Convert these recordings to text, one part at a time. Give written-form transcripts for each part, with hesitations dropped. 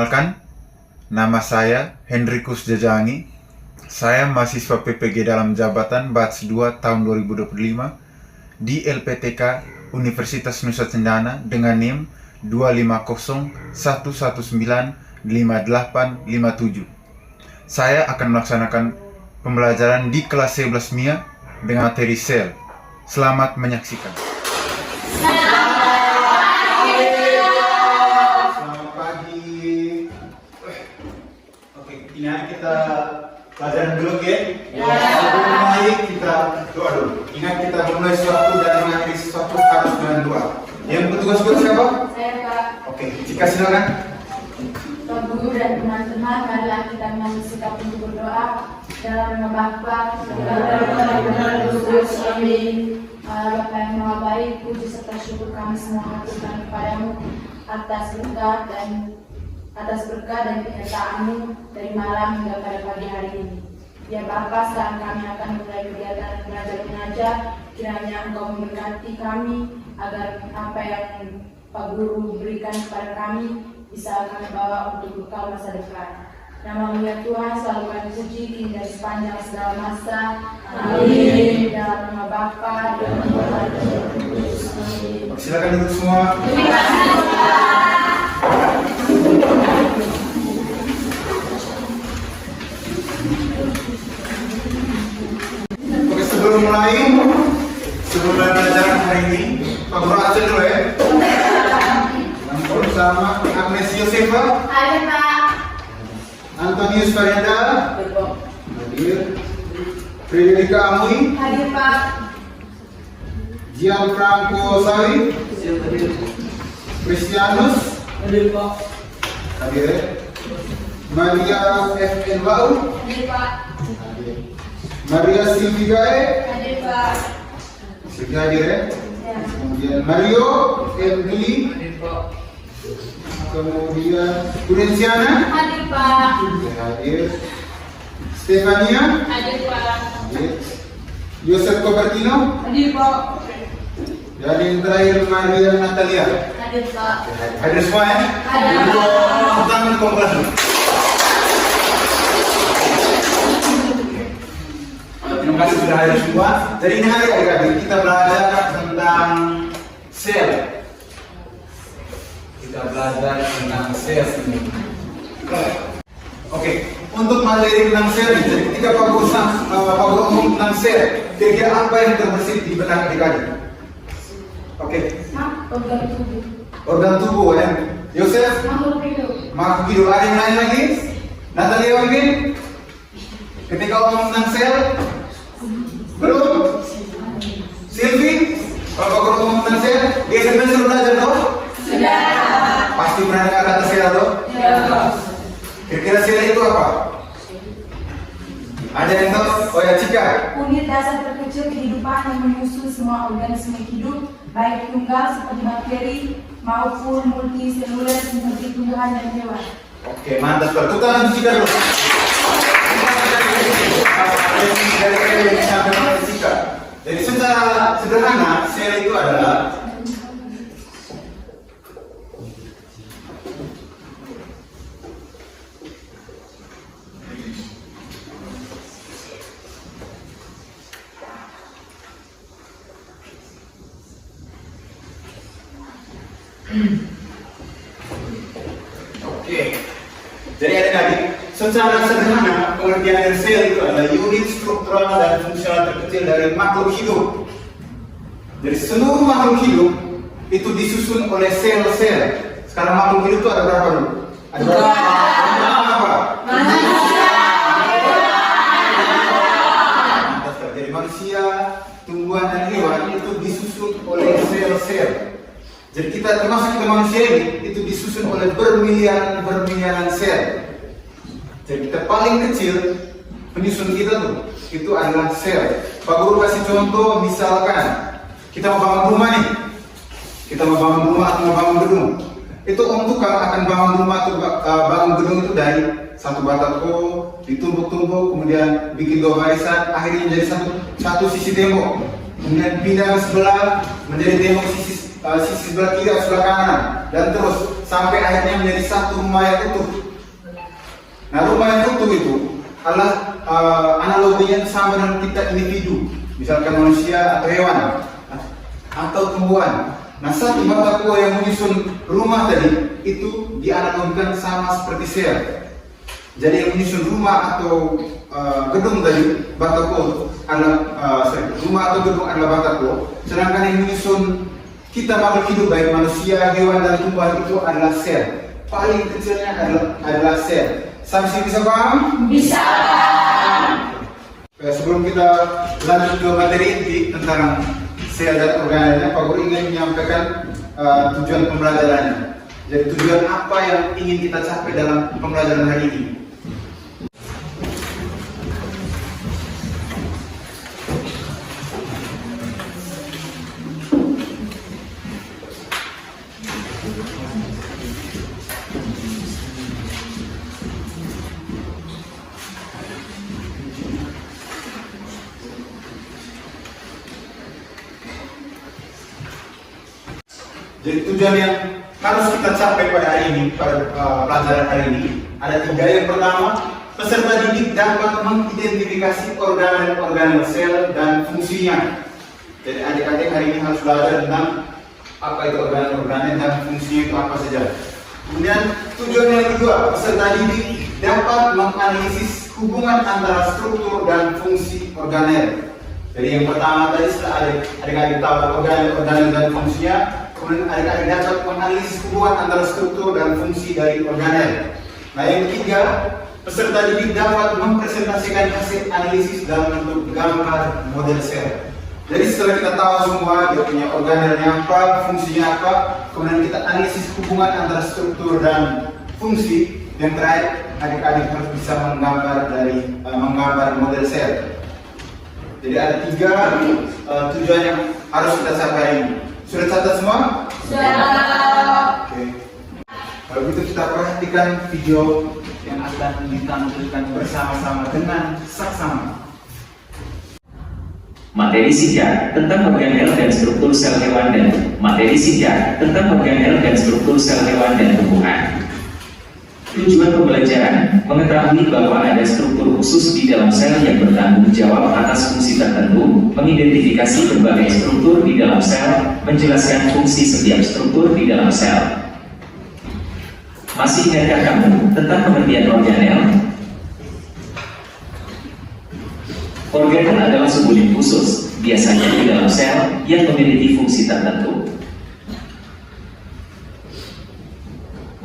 Perkenalkan, nama saya Hendrikus Jajangi. Saya mahasiswa PPG dalam jabatan Batch 2 tahun 2025 di LPTK Universitas Nusa Cendana dengan NIM 25011195857. Saya akan melaksanakan pembelajaran di kelas 11 MIA dengan materi sel. Selamat menyaksikan. Kita pelajaran dulu ya. Sebelum mulai kita doa dulu. Ingat kita memulai sesuatu dan mengakhiri sesuatu harus dengan doa. Yang bertugas buat siapa? Saya, Pak. Oke, Cika silakan. Pak Guru dan teman-teman, marilah kita mengambil sikap untuk berdoa dalam nama Bapa, Putra, Kudus. Amin. Bapa yang Maha Baik, puji serta syukur kami semua haturkan kepadamu atas berkat dan penyertaan-Mu dari malam hingga pada pagi hari ini. Ya Bapa, sekarang kami akan mulai kegiatan belajar mengajar. Kiranya Engkau memberkati kami agar apa yang Pak Guru berikan kepada kami bisa kami bawa untuk bekal masa depan. Nama-Mu ya Tuhan selalu kami puji kini dan sepanjang segala masa. Amin. Dalam nama Bapa dan Putra dan Roh Kudus. Amin. Silakan duduk semua. Terima kasih, Pak. Oke, sebelum belajar hari ini, Pak Guru absen dulu ya. Bersama Agnes Yosefa, Hadir, Pak. Antonius Farida, hadir. Frederika Amui, Hadir, Pak. Gianfranco Sawi, Christianus, Hadir, Pak. hadir. Maria F.N. Bau, Hadir, Pak. hadir. Maria Silvigae, Hadir, Pak. Silvi hadir ya. Ya. Kemudian Mario M. Billy, Hadir, Pak. kemudian Prudensiana, Hadir, Pak. hadir. Stefania, Hadir, Pak. hadir. Yosef Copertino, Hadir, Pak. dan yang terakhir Maria Natalia. Hadir, Pak. Hadir semua ya? Hadir. Untuk tangan komplas. Terima kasih sudah hadir semua. Jadi ini hari adik-adik kita belajar tentang sel. Kita belajar tentang sel. Oke, untuk materi tentang sel, jadi ketika Pak Guru ngomong tentang sel, kira-kira apa yang terbesit di benak adik-adik? Oke, Organ tubuh. organ tubuh ya. Yosef, Makhluk hidup. makhluk hidup. Ada yang lain lagi? Natalia mungkin? Ketika ngomong tentang sel, belum? Silvi, kalau Pak Guru ngomong tentang sel, dia sebenarnya sudah belajar toh? Sudah. Pasti pernah dengar kata sel toh? Ya. Kira-kira sel itu apa? Ada yang tahu? Oh ya, Cika. Unit dasar terkecil kehidupan yang menyusun semua organisme hidup, baik tunggal seperti bakteri maupun multiseluler seperti tumbuhan dan hewan. Oke, mantap. Tepuk tangan untuk Cika dulu. Jadi secara sederhana, sel itu adalah Oke. Jadi adik-adik, secara sederhana pengertian dari sel itu adalah unit struktural dan fungsional terkecil dari makhluk hidup. Jadi seluruh makhluk hidup itu disusun oleh sel-sel. Sekarang makhluk hidup itu ada berapa dulu? Ada berapa? Apa? Jadi manusia, tumbuhan dan hewan itu disusun oleh sel-sel. Jadi kita termasuk kita manusia ini itu disusun oleh bermiliaran sel. Jadi kita paling kecil penyusun kita tuh itu adalah sel. Pak Guru kasih contoh, misalkan kita mau bangun rumah nih, kita mau bangun rumah atau mau bangun gedung. Itu Om Tukang akan bangun rumah atau bangun gedung itu dari satu batako ditumbuk-tumbuk, kemudian bikin dua barisan, akhirnya menjadi satu sisi tembok. Kemudian pindah ke sebelah menjadi tembok sisi sebelah kiri atau sebelah kanan, dan terus sampai akhirnya menjadi satu rumah yang utuh. Nah, rumah yang utuh itu adalah analoginya sama dengan kita individu, misalkan manusia atau hewan atau tumbuhan. Nah, satu bata tua yang menyusun rumah tadi itu dianalogikan sama seperti sel. Jadi yang menyusun rumah atau gedung tadi bata tua adalah rumah atau gedung adalah bata tua, sedangkan yang menyusun kita makhluk hidup baik manusia, hewan dan tumbuhan itu adalah sel. Paling kecilnya adalah sel. Sampai sini bisa paham? Bisa. Sebelum kita lanjut ke materi inti tentang sel dan organelnya, Pak Guru ingin menyampaikan tujuan pembelajarannya. Jadi tujuan apa yang ingin kita capai dalam pembelajaran hari ini? Jadi tujuan yang harus kita capai pada hari ini, pada pelajaran hari ini, ada 3. Yang pertama, peserta didik dapat mengidentifikasi organel sel dan fungsinya. Jadi adik-adik hari ini harus belajar tentang apa itu organel dan fungsinya itu apa saja. Kemudian tujuan yang kedua, peserta didik dapat menganalisis hubungan antara struktur dan fungsi organel. Jadi yang pertama tadi setelah adik-adik tahu organel dan fungsinya, kemudian adik-adik dapat menganalisis hubungan antara struktur dan fungsi dari organel. Nah, yang ketiga, peserta didik dapat mempresentasikan hasil analisis dalam bentuk gambar model sel. Jadi setelah kita tahu semua dia punya organelnya apa, fungsinya apa, kemudian kita analisis hubungan antara struktur dan fungsi, yang terakhir adik-adik harus bisa menggambar model sel. Jadi ada 3 tujuan yang harus kita capai ini. Sudah catat semua? Sudah. Oke. Kalau begitu kita perhatikan video yang akan ditampilkan bersama-sama dengan saksama. Materi singkat tentang organel dan struktur sel hewan dan materi singkat tentang organel dan struktur sel hewan dan tumbuhan. Tujuan pembelajaran mengetahui bahwa ada struktur khusus di dalam sel yang bertanggung jawab atas fungsi tertentu, mengidentifikasi berbagai struktur di dalam sel, menjelaskan fungsi setiap struktur di dalam sel. Masih ingatkah kamu tentang pengertian organel? Organel adalah subunit khusus, biasanya di dalam sel yang memiliki fungsi tertentu.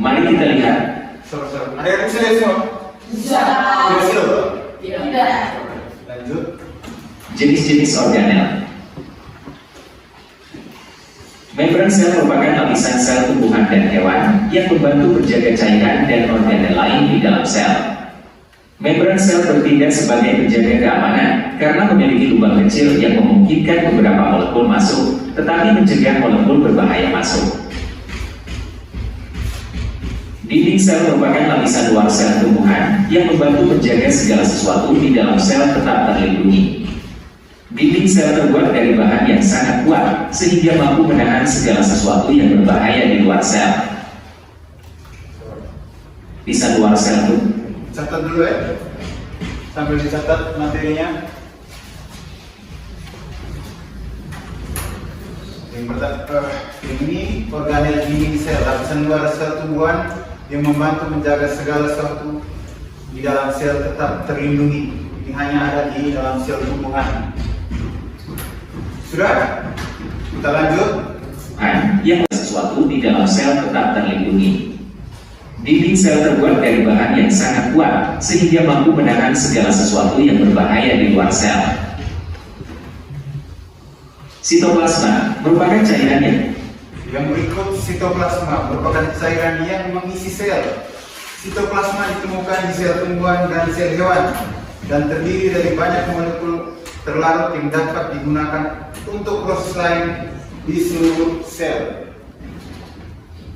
Mari kita lihat. Ada yang bisa lihat semua? Bisa. Tidak. Lanjut. Jenis-jenis organel. Membran sel merupakan lapisan sel tumbuhan dan hewan yang membantu menjaga cairan dan organel lain di dalam sel. Membran sel bertindak sebagai penjaga keamanan karena memiliki lubang kecil yang memungkinkan beberapa molekul masuk, tetapi mencegah molekul berbahaya masuk. Dinding sel merupakan lapisan luar sel tumbuhan yang membantu menjaga segala sesuatu di dalam sel tetap terlindungi. Dinding sel terbuat dari bahan yang sangat kuat sehingga mampu menahan segala sesuatu yang berbahaya di luar sel. Lapisan luar sel itu Catat dulu ya, sambil dicatat materinya. Yang pertama, ini organel dinding sel, lapisan luar sel tumbuhan yang membantu menjaga segala sesuatu di dalam sel tetap terlindungi. Ini hanya ada di dalam sel tumbuhan. Sudah? Kita lanjut. yang sesuatu di dalam sel tetap terlindungi. Dinding sel terbuat dari bahan yang sangat kuat sehingga mampu menahan segala sesuatu yang berbahaya di luar sel. Sitoplasma merupakan cairan yang berikut. Sitoplasma merupakan cairan yang mengisi sel. Sitoplasma ditemukan di sel tumbuhan dan sel hewan dan terdiri dari banyak molekul terlarut yang dapat digunakan untuk proses lain di seluruh sel.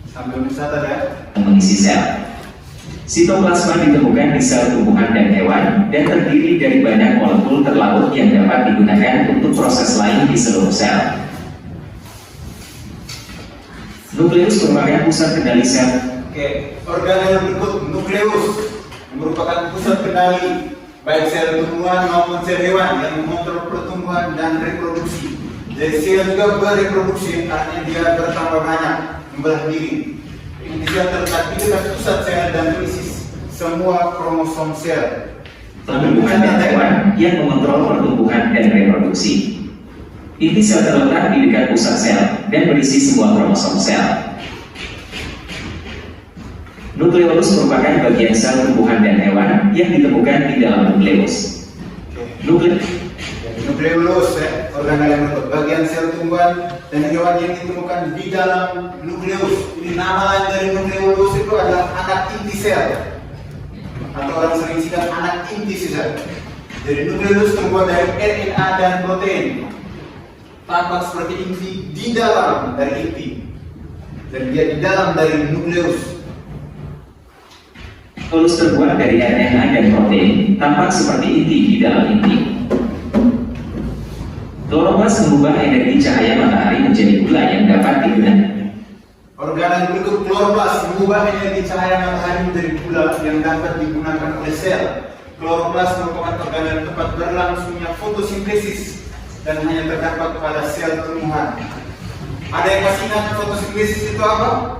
Sambil mencatat ya. Mengisi sel. Sitoplasma ditemukan di sel tumbuhan dan hewan dan terdiri dari banyak molekul terlarut yang dapat digunakan untuk proses lain di seluruh sel. Nukleus merupakan pusat kendali sel. Oke, organel berikut nukleus merupakan pusat kendali baik sel tumbuhan maupun sel hewan yang mengontrol pertumbuhan dan reproduksi. Jadi sel juga bereproduksi, artinya dia bertambah banyak, membelah diri. Ini dia terletak di dekat pusat sel dan berisi semua kromosom sel. Pertumbuhan dan hewan yang mengontrol pertumbuhan dan reproduksi. Inti sel terletak di dekat pusat sel dan berisi semua kromosom sel. Nukleolus merupakan bagian sel tumbuhan dan hewan yang ditemukan di dalam nukleus. Nukleolus, organel yang berikut bagian sel tumbuhan dan hewan yang ditemukan di dalam nukleus. Ini nama lain dari nukleolus itu adalah anak inti sel, atau orang sering singkat anak inti sel. Jadi nukleus terbuat dari RNA dan protein, tampak seperti inti di dalam dari inti, dan dia di dalam dari nukleus. Nukleus terbuat dari RNA dan protein, tampak seperti inti di dalam inti. Kloroplas mengubah energi cahaya matahari menjadi gula yang dapat digunakan. Organel berikut kloroplas mengubah energi cahaya matahari menjadi gula yang dapat digunakan oleh sel. Kloroplas merupakan organel tempat berlangsungnya fotosintesis dan hanya terdapat pada sel tumbuhan. Ada yang masih ingat fotosintesis itu apa?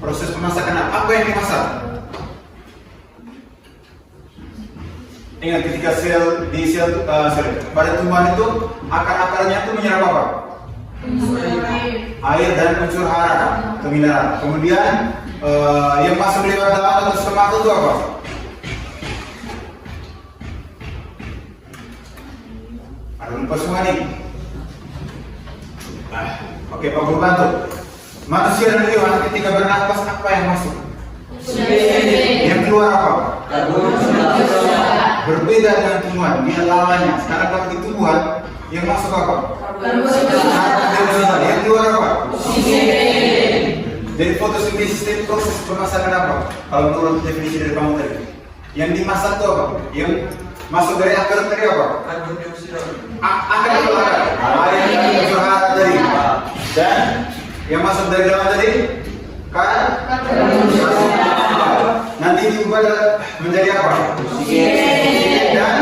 Proses pemasakan. Apa yang dimasak? Ingat ketika pada tumbuhan itu akar-akarnya itu menyerap apa? Air dan unsur hara atau mineral. Kemudian yang masuk lewat dalam atau stomata itu apa? Ada lupa semua nih. Oke, Pak Guru bantu. Manusia dan hewan ketika bernapas apa yang masuk? Yang keluar apa? Berbeda dengan tumbuhan, dia lawannya. Sekarang kalau di tumbuhan yang masuk apa? Yang keluar apa? Jadi fotosintesis itu proses pemasakan apa? Kalau menurut definisi dari kamu tadi, yang dimasak itu apa? Yang masuk dari akar tadi apa? Akar atau akar? Yang unsur hara tadi. Dan yang masuk dari dalam tadi? Nanti diubah menjadi apa? Dan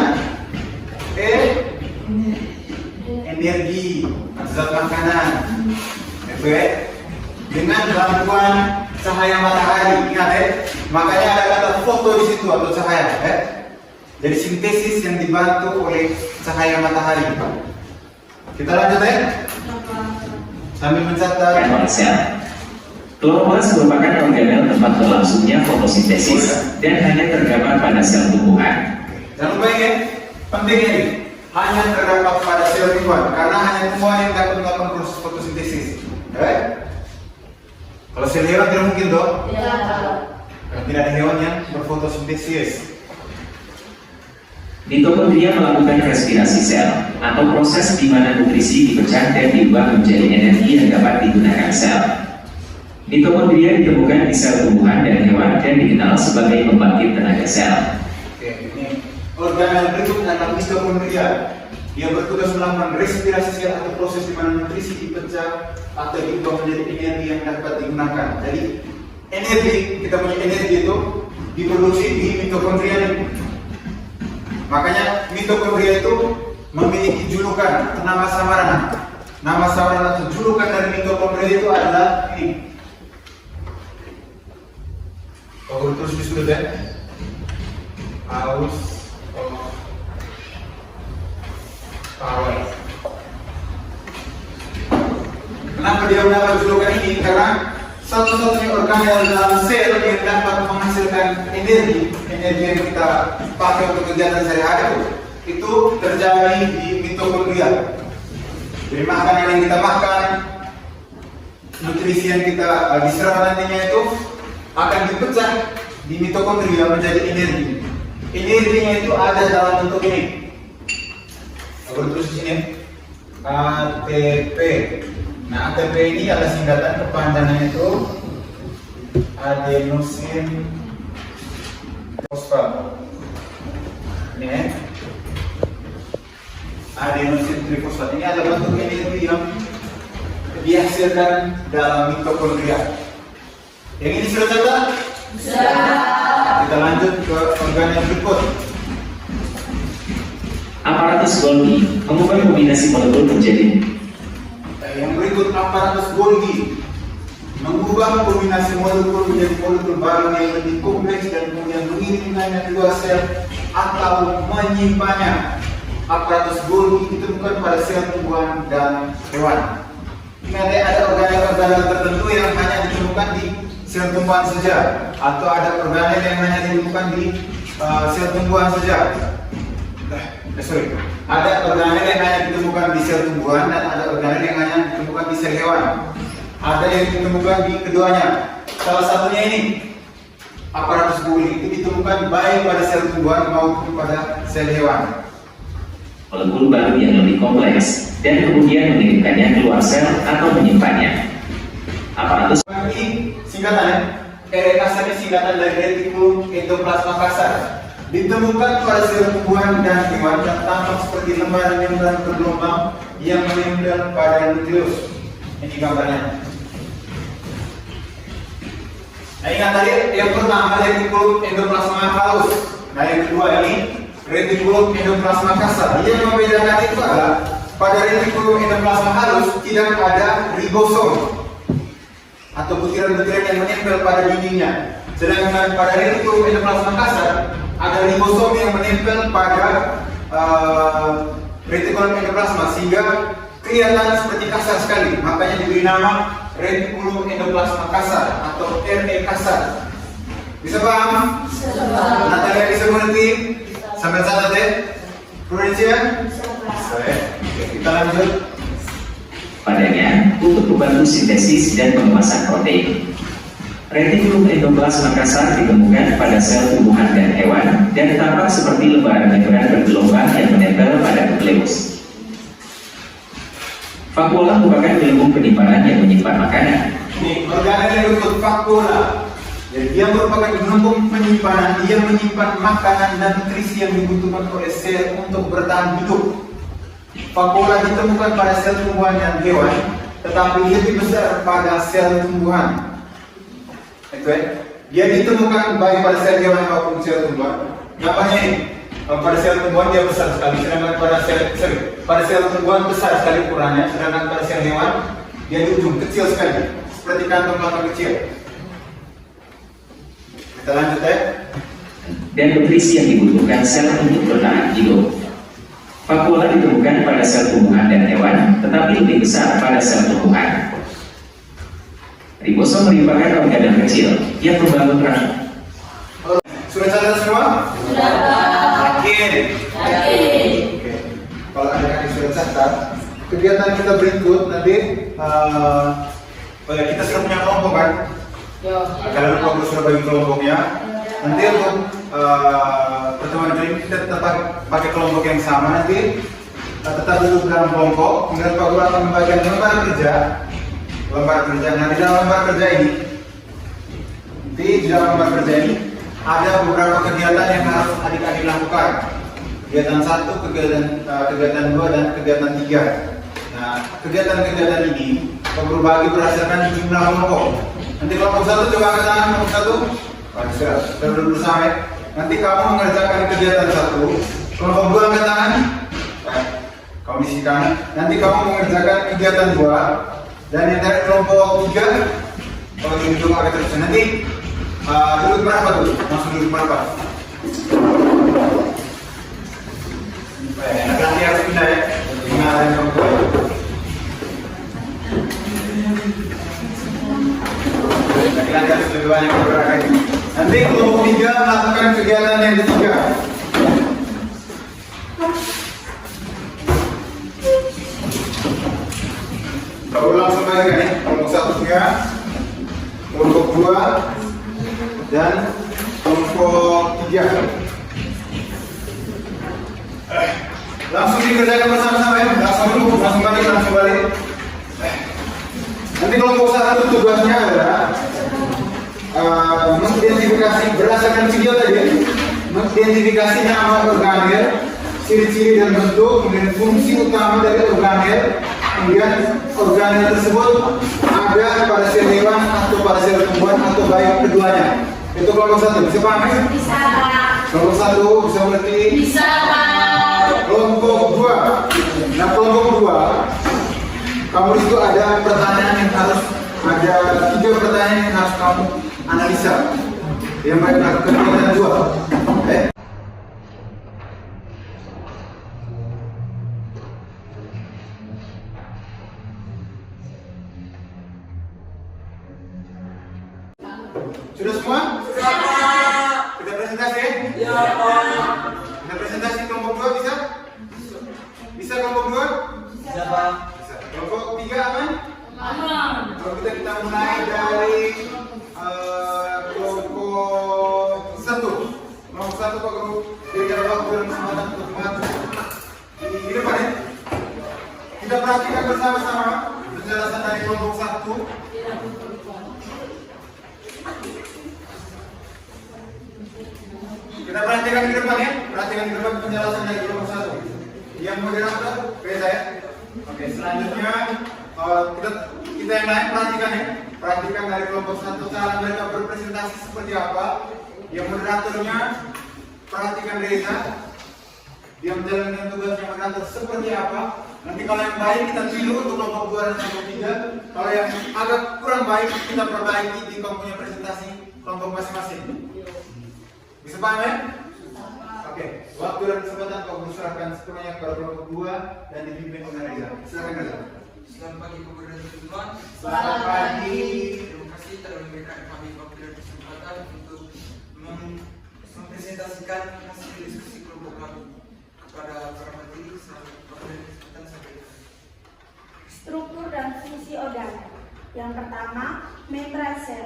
energi zat makanan. Dengan bantuan cahaya matahari. Ingat makanya ada kata foto di situ atau cahaya. Jadi sintesis yang dibantu oleh cahaya matahari. Kita lanjut sambil mencatat. Kloroplas merupakan organel tempat berlangsungnya fotosintesis dan hanya terdapat pada sel tumbuhan. Jangan lupa ingat, penting ini hanya terdapat pada sel tumbuhan karena hanya tumbuhan yang dapat melakukan proses fotosintesis. Kalau sel hewan tidak mungkin dong. Tidak ada hewan yang berfotosintesis. Mitokondria melakukan respirasi sel atau proses di mana nutrisi dipecah dan diubah menjadi energi yang dapat digunakan sel. Mitokondria ditemukan di sel tumbuhan dan hewan dan dikenal sebagai pembangkit tenaga sel. Oke, ini organel berikut adalah mitokondria. Dia bertugas melakukan respirasi sel atau proses di mana nutrisi dipecah atau diubah menjadi energi yang dapat digunakan. Jadi energi, kita punya energi itu diproduksi di mitokondria ini. Makanya mitokondria itu memiliki julukan atau nama samaran. Nama samaran atau julukan dari mitokondria itu adalah ini. Kalau terus di sudut House of Power. Kenapa dia mendapat julukan ini? Karena satu-satunya organel dalam sel yang dapat menghasilkan energi yang kita pakai untuk kegiatan sehari-hari itu terjadi di mitokondria. Jadi makanan yang kita makan, nutrisi yang kita diserap nantinya itu akan dipecah di mitokondria menjadi energi. Energinya itu ada dalam bentuk ini. Terus di sini ATP. Nah, ATP ini adalah singkatan kepanjangannya itu adenosine fosfat. Ini adenosine trifosfat ini adalah bentuk energi yang dihasilkan dalam mitokondria. Yang ini sudah catat? Kita lanjut ke organ yang berikut. Aparatus Golgi mengubah kombinasi molekul menjadi Yang berikut aparatus Golgi mengubah kombinasi molekul menjadi molekul baru yang lebih kompleks dan kemudian mengirimkannya ke dua sel atau menyimpannya. Aparatus Golgi ditemukan pada sel tumbuhan dan hewan. Ingat ya, ada organel-organel tertentu yang hanya ditemukan di sel tumbuhan saja, atau ada organel yang hanya ditemukan di sel tumbuhan saja. Ada organel yang hanya ditemukan di sel tumbuhan dan ada organel yang hanya ditemukan di sel hewan. Ada yang ditemukan di keduanya. Salah satunya ini, aparatus Golgi itu ditemukan baik pada sel tumbuhan maupun pada sel hewan. molekul baru yang lebih kompleks dan kemudian mengirimkannya keluar sel atau menyimpannya. Aparatus Ini singkatannya, kasar ini singkatan dari retikulum endoplasma kasar. Ditemukan pada sel tumbuhan dan hewan yang tampak seperti lembaran membran bergelombang yang menempel pada nukleus. Ini gambarnya. Nah, ingat tadi yang pertama retikulum endoplasma halus. Nah, yang kedua ini retikulum endoplasma kasar. Yang membedakan itu adalah pada retikulum endoplasma halus tidak ada ribosom atau butiran-butiran yang menempel pada dindingnya. Sedangkan pada retikulum endoplasma kasar ada ribosom yang menempel pada retikulum endoplasma sehingga kelihatan seperti kasar sekali. Makanya diberi nama retikulum endoplasma kasar atau RE kasar. Bisa paham? Natalia bisa mengerti? Sampai catat ya? Prudensia? Kita lanjut. padanya untuk membantu sintesis dan pengemasan protein. Retikulum endoplasma kasar ditemukan pada sel tumbuhan dan hewan dan tampak seperti lembaran membran bergelombang yang menempel pada nukleus. Vakuola merupakan gelembung penyimpanan yang menyimpan makanan. Ini organel yang disebut vakuola. Jadi dia merupakan gelembung penyimpanan yang menyimpan makanan dan nutrisi yang dibutuhkan oleh sel untuk bertahan hidup. Vakuola ditemukan pada sel tumbuhan dan hewan, tetapi lebih besar pada sel tumbuhan. Itu ya. Dia ditemukan baik pada sel hewan maupun sel tumbuhan. Gampangnya ini, pada sel tumbuhan dia besar sekali, sedangkan pada sel tumbuhan besar sekali ukurannya, sedangkan pada sel hewan dia di ujung kecil sekali, seperti kantong-kantong kecil. Kita lanjut ya. Dan nutrisi yang dibutuhkan sel untuk bertahan hidup. Vakuola ditemukan pada sel tumbuhan dan hewan, tetapi lebih besar pada sel tumbuhan. Ribosom merupakan organel kecil yang membangun rahim. Sudah catat semua? Sudah. Yakin? Yakin. Oke. Kalau adik-adik sudah catat, kegiatan kita berikut nanti kita sudah punya kelompok kan? Kalian lupa sudah bagi kelompoknya. Nanti untuk pertemuan kali ini kita tetap pakai kelompok yang sama. Nanti tetap duduk dalam kelompok. Kemudian Pak Guru akan membagikan lembar kerja. Nah, di dalam lembar kerja ini, ada beberapa kegiatan yang harus adik-adik lakukan. Kegiatan 1, kegiatan 2, dan kegiatan 3. Nah, kegiatan-kegiatan ini Pak Guru bagi berdasarkan jumlah kelompok. Nanti kelompok 1 coba angkat tangan, kelompok 1. Kita duduk bersama ya. Nanti kamu mengerjakan kegiatan 1, kelompok 2 angkat tangan. Kamu di kanan. Nanti kamu mengerjakan kegiatan 2. Dan yang dari kelompok 3, kalau di ujung agak terus. Nanti duduk berapa tuh? Langsung duduk berapa? Nanti harus pindah ya. Ingat yang kamu tahu. Nanti harus lebih banyak bergerak. Nanti kelompok 3 melakukan kegiatan yang ketiga. Kalau langsung lagi nih, kelompok 1 nya, kelompok 2, dan kelompok 3. Langsung dikerjakan bersama-sama ya, langsung balik. Nanti kelompok 1 tugasnya adalah mengidentifikasi berdasarkan video tadi, mengidentifikasi nama organel, ciri-ciri dan bentuk, kemudian fungsi utama dari organel, kemudian organel tersebut ada pada sel hewan atau pada sel tumbuhan atau baik keduanya. Itu kelompok satu, bisa paham ya? Bisa. Kelompok satu bisa mengerti? Bisa, Pak. Kelompok dua. Nah, kelompok dua, kamu itu ada pertanyaan yang harus ada 3 pertanyaan yang harus kamu analisa. Yang baik lakukan pertanyaan 2. Sudah semua? Sudah, Pak. Kita presentasi? Ya, Pak. Kita presentasi kelompok 2 bisa? Bisa kelompok 2? Bisa, Pak. Bisa. Kelompok 3 aman? Aman. Kalau kita mulai dari kelompok 1. Kelompok 1 Pak Guru, berikan waktu dan kesempatan untuk mengatur di depan ya. Kita perhatikan bersama-sama penjelasan dari kelompok 1. Kita perhatikan di depan ya, perhatikan di depan penjelasan dari kelompok 1. Yang moderator, beda ya. Oke, selanjutnya kita yang lain perhatikan ya. Perhatikan dari kelompok 1 cara mereka berpresentasi seperti apa. Yang moderatornya perhatikan Reza. Dia menjalankan tugasnya moderator seperti apa. Nanti kalau yang baik kita pilih untuk kelompok 2 dan kelompok 3. Kalau yang agak kurang baik kita perbaiki di punya presentasi kelompok masing-masing. Bisa paham ya? Oke, waktu dan kesempatan kau serahkan sepenuhnya kepada kelompok 2 dan dipimpin oleh Reza. Silakan Reza. Selamat pagi, Bapak dan teman-teman. Selamat pagi. Terima kasih telah memberikan kami waktu dan kesempatan untuk mempresentasikan hasil diskusi kelompok kami kepada para materi. Selamat waktu dan kesempatan sampai jumpa. Struktur dan fungsi organ. Yang pertama, membran sel.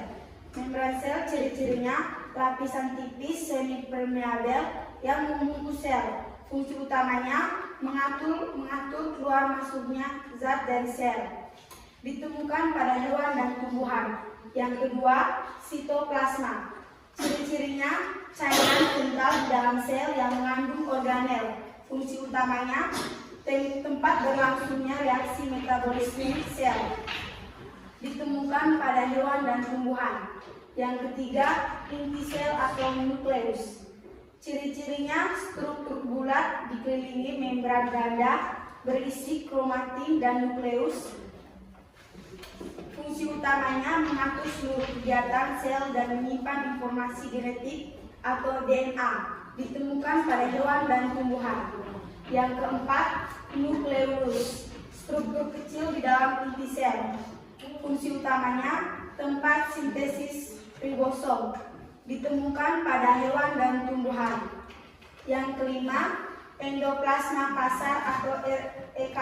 Membran sel ciri-cirinya lapisan tipis semi permeabel yang membungkus sel. Fungsi utamanya mengatur keluar masuknya zat dari sel. Ditemukan pada hewan dan tumbuhan. Yang kedua, sitoplasma. Ciri-cirinya cairan kental di dalam sel yang mengandung organel. Fungsi utamanya tempat berlangsungnya reaksi metabolisme sel. Ditemukan pada hewan dan tumbuhan. Yang ketiga, inti sel atau nukleus. Ciri-cirinya struktur bulat dikelilingi membran ganda berisi kromatin dan nukleus. Fungsi utamanya mengatur seluruh kegiatan sel dan menyimpan informasi genetik atau DNA. Ditemukan pada hewan dan tumbuhan. Yang keempat, nukleus. Struktur kecil di dalam inti sel. Fungsi utamanya tempat sintesis ribosom. Ditemukan pada hewan dan tumbuhan. Yang kelima, endoplasma pasar atau EK.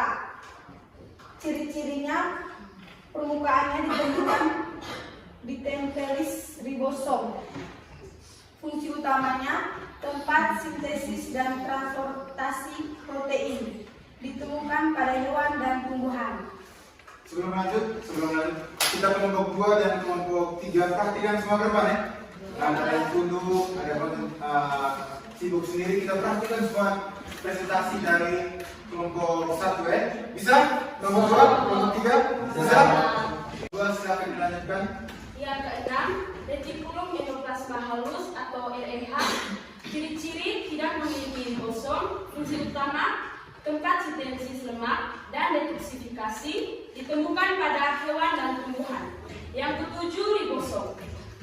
Ciri-cirinya permukaannya ditentukan ditempelis ribosom. Fungsi utamanya tempat sintesis dan transportasi protein. Ditemukan pada hewan dan tumbuhan. Sebelum lanjut, kita kelompok 2 dan kelompok 3 perhatikan semua berapa ya? Ada yang tunduk, ada yang sibuk sendiri. Kita perhatikan semua presentasi dari kelompok 1 ya. Bisa? Kelompok 2, kelompok 3? Bisa? 2 silakan dilanjutkan. Yang keenam, retikulum endoplasma halus atau REH. Ciri-ciri tidak memiliki ribosom. Fungsi utama tempat sintesis lemak dan detoksifikasi. Ditemukan pada hewan dan tumbuhan. Yang ketujuh, ribosom.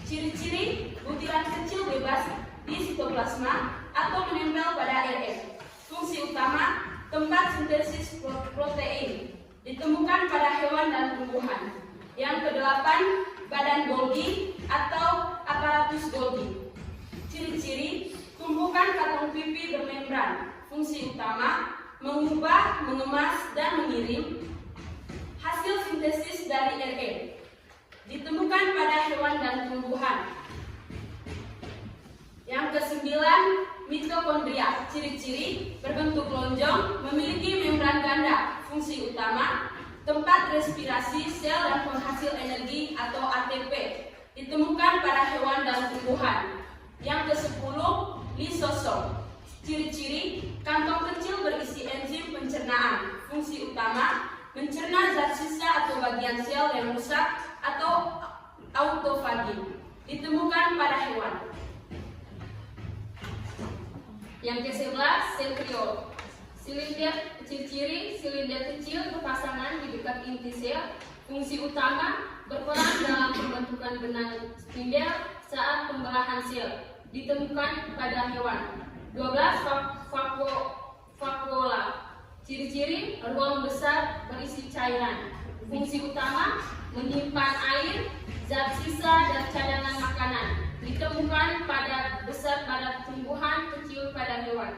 Ciri-ciri butiran kecil bebas di sitoplasma atau menempel pada RF. Fungsi utama tempat sintesis protein. Ditemukan pada hewan dan tumbuhan. Yang kedelapan, badan Golgi atau aparatus Golgi. Ciri-ciri tumpukan kantong pipi bermembran. Fungsi utama mengubah, mengemas, dan mengirim hasil sintesis dari RE. Ditemukan pada hewan dan tumbuhan. Yang kesembilan, mitokondria. Ciri-ciri berbentuk lonjong, memiliki membran ganda. Fungsi utama tempat respirasi sel dan penghasil energi atau ATP. Ditemukan pada hewan dan tumbuhan. Yang kesepuluh, lisosom. Ciri-ciri kantong kecil berisi enzim pencernaan. Fungsi utama mencerna zat sisa atau bagian sel yang rusak atau autofagi ditemukan pada hewan. Yang ke-11, sel kriol. Silinder ciri-ciri silinder kecil berpasangan di dekat inti sel. Fungsi utama berperan dalam pembentukan benang spindel saat pembelahan sel. Ditemukan pada hewan. 12, vakuola. Ciri-ciri ruang besar berisi cairan. Fungsi utama menyimpan air, zat sisa dan cadangan makanan. Ditemukan pada besar pada tumbuhan kecil pada hewan.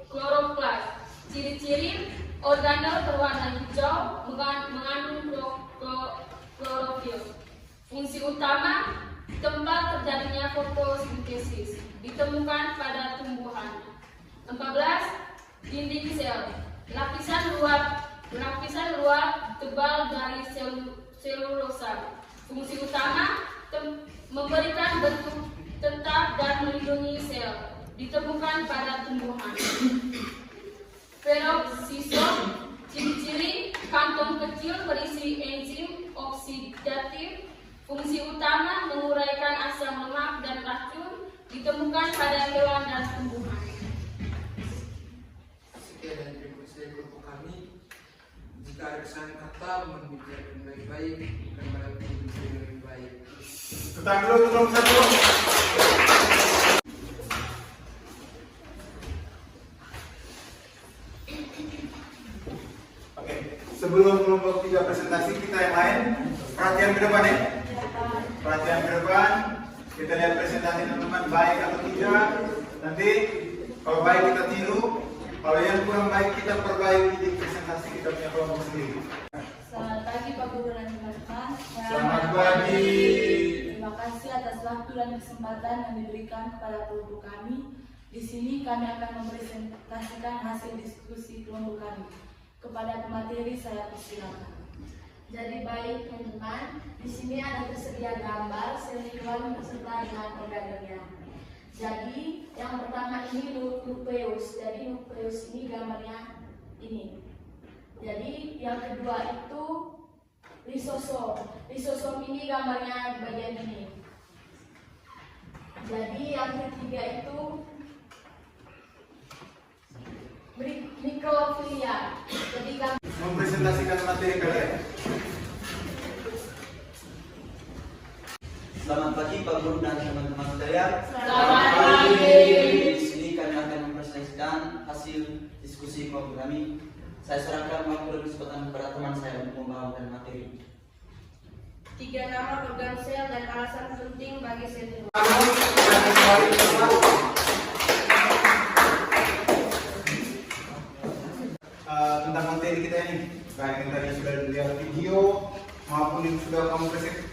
Kloroplas. Ciri-ciri organel berwarna hijau mengandung klorofil. Fungsi utama tempat terjadinya fotosintesis. Ditemukan pada tumbuhan. 14. Dinding sel. Lapisan luar tebal dari selulosa. Fungsi utama memberikan bentuk tetap dan melindungi sel. Ditemukan pada tumbuhan. Peroksisom. Ciri-ciri kantong kecil berisi enzim oksidatif. Fungsi utama menguraikan asam lemak dan racun. Ditemukan pada hewan dan tumbuhan. Sekian dari presentasi kelompok kami. Jika ada kesalahan kata, mohon dibiarkan baik-baik dan berarti lebih baik. Tetap dulu kelompok 1. Oke, sebelum kelompok 3 presentasi kita yang lain, perhatian ke depan ya. Perhatian ke depan, kita lihat presentasi teman-teman baik atau tidak. Nanti kalau baik kita tiru, kalau yang kurang baik kita perbaiki di presentasi kita punya kelompok sendiri. Selamat pagi Pak Guru dan teman-teman. Selamat pagi. Terima kasih atas waktu dan kesempatan yang diberikan kepada kelompok kami. Di sini kami akan mempresentasikan hasil diskusi kelompok kami. Kepada pemateri saya persilakan. Jadi baik teman-teman, di sini ada tersedia gambar sel-keluar beserta dengan organelnya. Jadi yang pertama ini nukleus. Jadi nukleus ini gambarnya ini. Jadi yang kedua itu lisosom. Lisosom ini gambarnya bagian ini. Jadi yang ketiga itu mikrofilia. Jadi Mempresentasikan materi kalian. Selamat pagi Pak Guru dan teman-teman sekalian. Selamat pagi. Di sini kami akan mempresentasikan hasil diskusi kelompok kami. Saya serahkan waktu dan kesempatan kepada teman saya untuk membawakan materi. 3 nama organ sel dan alasan penting bagi sel. Tentang materi kita ini, baik yang tadi sudah lihat video maupun yang sudah kamu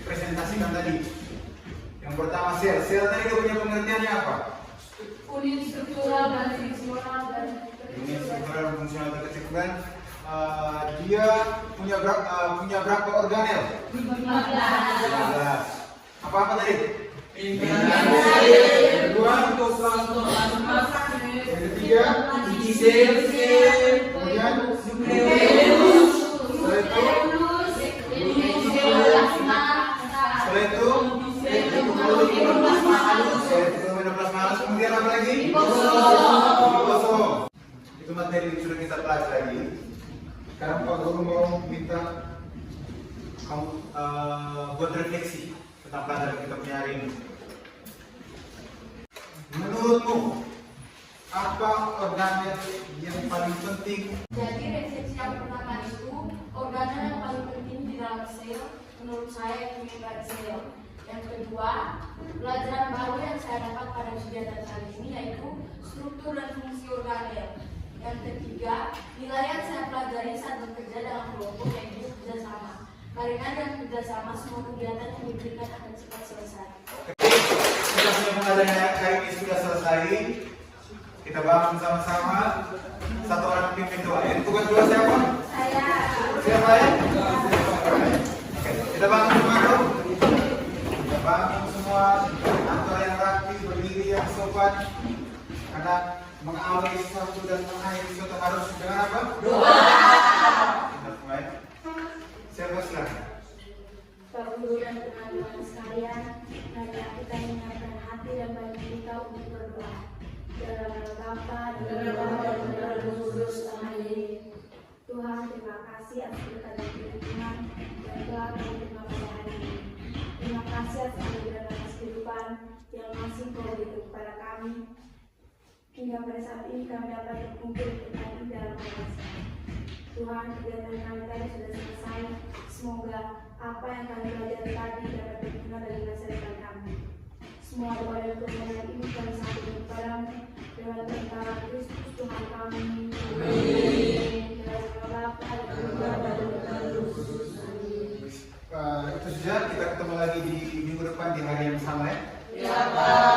presentasikan tadi. Yang pertama sel tadi dia punya pengertiannya apa? Unit struktural dan fungsional dan Unit struktural dan fungsional terkecikulan. Dia punya berapa organel? 15. 15. Apa tadi? Kedua, yang ketiga, kemudian setelah itu kemudian apa lagi? Ribosom. Itu materi yang sudah kita pelajari. Sekarang Pak Guru mau minta kamu buat refleksi tentang pelajaran kita punya hari ini. Menurutmu apa organel yang paling penting? Jadi refleksi yang pertama itu organel yang paling penting di dalam sel menurut saya itu membran sel. Yang kedua, pelajaran baru yang saya dapat pada kegiatan kali ini yaitu struktur dan fungsi organel. Yang ketiga, nilai yang saya pelajari saat bekerja dalam kelompok yaitu kerjasama. Karena dengan kerjasama semua kegiatan yang diberikan akan cepat selesai. Kita sudah pelajaran hari ini sudah selesai. Kita bangun sama-sama. Satu orang pimpin doa. Yang tugas dua siapa? Saya. Siapa ya? Oke, kita bangun semua dong. Kita bangun semua. Antara yang rapi, berdiri yang sopan. Karena mengawali sesuatu dan mengakhiri sesuatu harus dengan apa? Doa. terima kasih atas berkat dan perlindungan yang telah kami terima pada hari ini. Terima kasih atas anugerah dan kehidupan yang masih Kau berikan kepada kami. Hingga pada saat ini kami dapat berkumpul kembali dalam pengajian. Tuhan, kegiatan kami tadi sudah selesai. Semoga apa yang kami pelajari tadi dapat berguna bagi masa depan kami. Semua doa dan permohonan ini kami sampaikan kepadamu lewat perantara Kristus Tuhan kami. Amin. Dalam nama Bapa dan Putra dan Roh Kudus. Amin. Itu saja, kita ketemu lagi di minggu depan di hari yang sama ya. Ya, Pak.